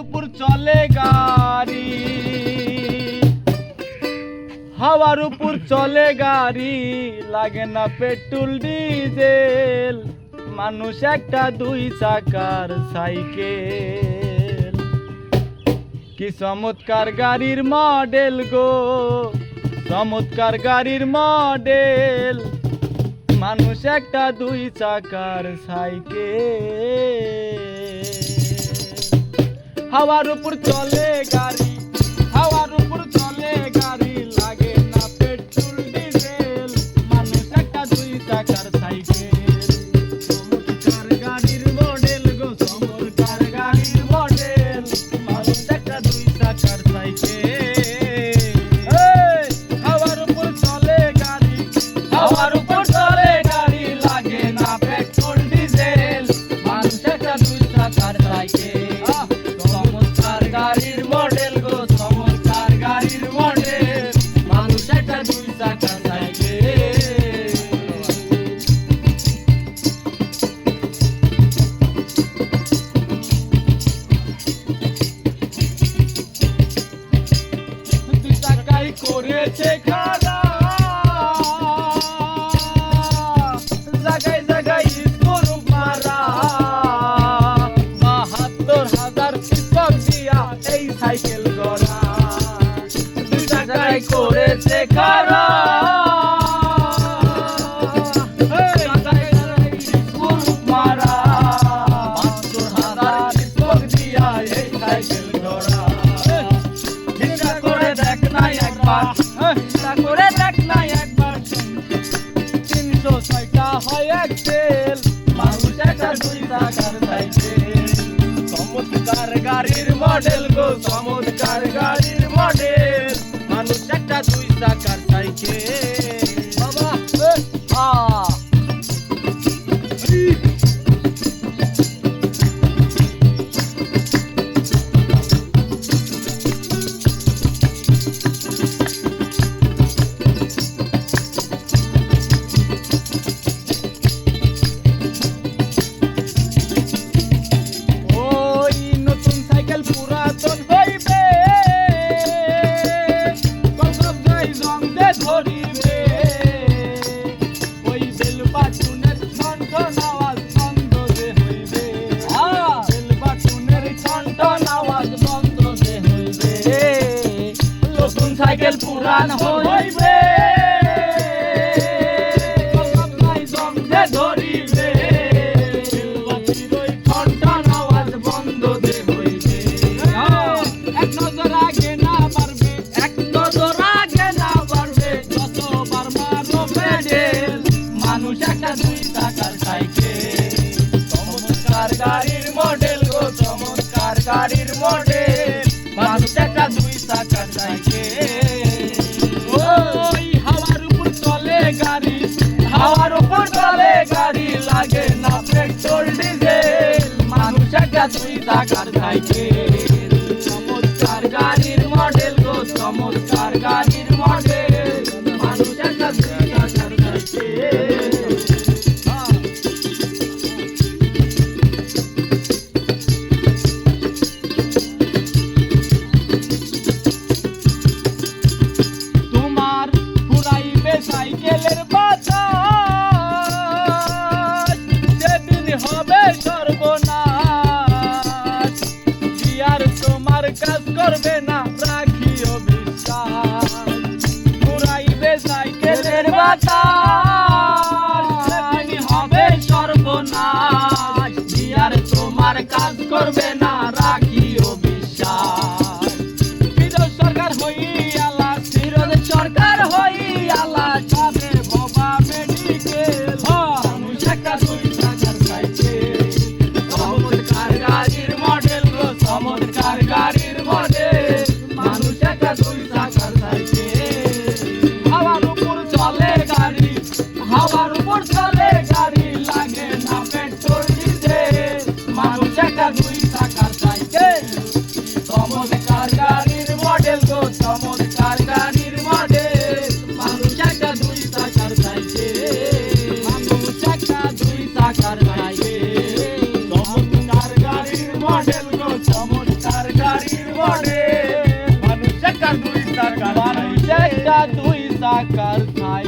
উপর চলে গাড়ি, হাওয়ার উপর চলে গাড়ি, লাগে না পেট্রোল ডিজেল, মানুষ একটা দুই চাকার সাইকেল। কি চমৎকার গাড়ির মডেল গো, চমৎকার গাড়ির মডেল, মানুষ একটা দুই চাকার সাইকেল। হাওয়ার উপর চলে গাড়ি, হাওয়ার উপর চলে গাড়ি, লাগে না পেট্রোল ডিজেল, মানুষ একটা দুই চাকার সাইকেল। চমৎকার গাড়ির মডেল গো, চমৎকার গাড়ির মডেল, মানুষ একটা দুই চাকার সাইকেল। হাওয়ার উপর চলে গাড়ি, হাওয়ার উপর চলে গাড়ি, লাগে না পেট্রোল ডিজেল, মানুষ একটা দুই চাকার সাইকেল। চমৎকার গাড়ির মডেল গো, চমৎকার গাড়ির মডেল, মানুষ একটা দুই চাকার সাইকেল। দুই চাকাই করেছে খারাপ, জায়গায় জায়গায় গরু মারা, ৭২,০০০ স্টক দিয়া এই সাইকেল গড়া। দুই চাকায় করেছে খারাপ, জায়গায় জায়গায় গরু মারা, ৭২,০০০ স্টক দিয়া এই সাইকেল গড়া। চিন্তা করে দেখ না একবার, চিন্তা করে দেখ না একবার, ৩০৬টা হয় এক তেল, মানুষ একটা দুই চাকার সাইকেল। চমৎকার গাড়ির মডেল গো, চমৎকার গাড়ির মডেল, মানুষ একটা দুই চাকার সাইকেল। বাবা ওই নতুন সাইকেল পুরাতন হইবে, কলকব যাই জমতে ধরিবে, ওই বেল বাটুনের ছনছন আওয়াজ বন্ধ যে হইবে, বেল বাটুনের ছনছন আওয়াজ বন্ধ যে হইবে। নতুন সাইকেল পুরান হইবে, কলকব যাই জমতে ধরিবে, বেল বাটুর ওই ছনছন আওয়াজ বন্ধ যে হইবে। এক নজর আগে না বাড়বে, এক নজর আগে না বাড়বে, যতবার মারো পেডেল, মানুষ একটা দুই চাকার সাইকেল। চমৎকার গাড়ির মডেল গো, চমৎকার গাড়ির মডেল, মানুষ একটা দুই চাকার সাইকেল। ওই হাওয়ার উপর চলে গাড়ি, হাওয়ার উপর চলে গাড়ি, লাগে না পেট্রোল ডিজেল, মানুষ একটা দুই চাকার সাইকেল। চমৎকার গাড়ির মডেল গো, চমৎকার গাড়ির মডেল, মানুষ একটা দুই চাকার সাইকেল। তোমার ফুরাইবে সাইকেলের বাতাস, যেদিন হবে সর্বনাশ, আর তোমার কাজ করবে না, রাখিও বিশ্বাস। ফুরাইবে সাইকেলের বাতাস, যেদিন হবে সর্বনাশ, আর তোমার কাজ করবে না, রাখিও বিশ্বাস। বিরোধ সরকার হইয়ালা, বিরোধ সরকার হইয়ালা, যাবে বাবা মেডিকেল, মানুষ একটা দুই চাকার সাইকেল। চমৎকার গাড়ির মডেল গো, চমৎকার গাড়ির মডেল, মানুষ একটা দুই চাকার সাইকেল। হাওয়ার উপর চলে গাড়ি, হাওয়ার উপর চলে গাড়ি, লাগে না পেট্রোল ডিজেল, মানুষ একটা দুই চাকার সাইকেল। আমরা দুই চাকার ছাই